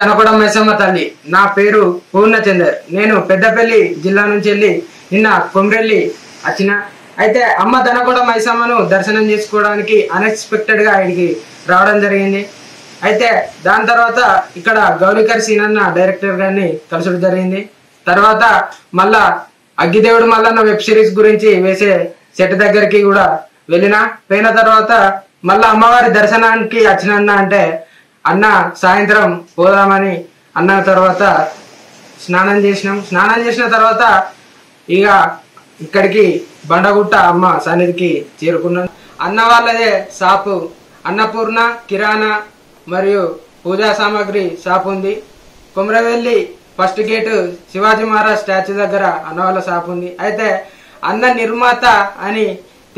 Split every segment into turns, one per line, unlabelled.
తనకొండ మైసమ్మ తల్లి. నా పేరు పూర్ణచందర్. నేను పెద్దపల్లి జిల్లా నుంచి వెళ్ళి నిన్న కొమ్రెల్లి వచ్చిన. అయితే అమ్మ తనకొండ మైసమ్మను దర్శనం చేసుకోవడానికి అన్ఎక్స్పెక్టెడ్ గా ఇక్కడికి రావడం జరిగింది. అయితే దాని తర్వాత ఇక్కడ గౌరీకర్ సీనన్న డైరెక్టర్ గారిని కలసడం జరిగింది. తర్వాత మళ్ళా అగ్గిదేవుడు మల్లన్న వెబ్ సిరీస్ గురించి వేసే సెట్ దగ్గరికి కూడా పోయిన తర్వాత మళ్ళా అమ్మవారి దర్శనానికి వచ్చిన అంటే అన్న సాయంత్రం పోదామని అన్న తర్వాత స్నానం చేసిన తర్వాత ఇక ఇక్కడికి బండగుట్ట అమ్మ సన్నిధికి చేరుకున్నాను. అన్న వాళ్ళదే షాపు అన్నపూర్ణ కిరాణా మరియు పూజా సామాగ్రి షాప్ ఉంది. Komaravelli first gate Shivaji Maharaj statue దగ్గర అన్న వాళ్ళ షాప్ ఉంది. అయితే అన్న నిర్మాత అని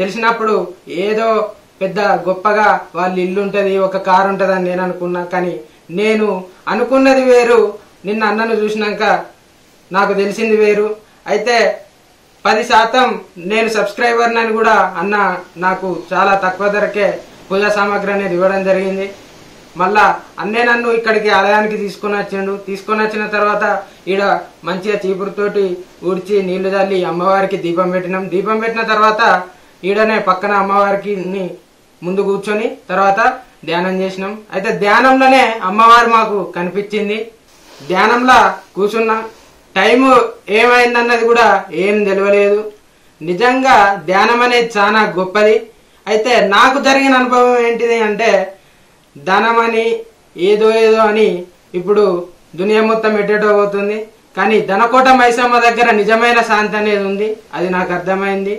తెలిసినప్పుడు ఏదో పెద్ద గొప్పగా వాళ్ళ ఇల్లు ఉంటది, ఒక కారు ఉంటది అని నేను అనుకున్నా. కానీ నేను అనుకున్నది వేరు, నిన్న అన్నను చూసినాక నాకు తెలిసింది వేరు. అయితే 10% నేను సబ్స్క్రైబర్ అని కూడా అన్న నాకు చాలా తక్కువ ధరకే పూజా సామాగ్రి అనేది ఇవ్వడం జరిగింది. మళ్ళా అన్నే నన్ను ఇక్కడికి ఆలయానికి తీసుకొని వచ్చిన తర్వాత ఈడ మంచిగా చీపురుతోటి ఊడ్చి నీళ్లు చల్లి అమ్మవారికి దీపం పెట్టిన తర్వాత ఈడనే పక్కన అమ్మవారికి ముందు కూర్చొని తర్వాత ధ్యానం చేసినాం. అయితే ధ్యానంలోనే అమ్మవారు మాకు కనిపించింది. ధ్యానంలో కూర్చున్నా, టైము ఏమైందన్నది కూడా ఏం తెలియలేదు. నిజంగా ధ్యానం అనేది చాలా గొప్పది. అయితే నాకు జరిగిన అనుభవం ఏంటిది అంటే, ధనమని ఏదో అని ఇప్పుడు దునియా మొత్తం ఎట్టేటో పోతుంది. కానీ తనకొండ మైసమ్మ దగ్గర నిజమైన శాంతి అనేది ఉంది, అది నాకు అర్థమైంది.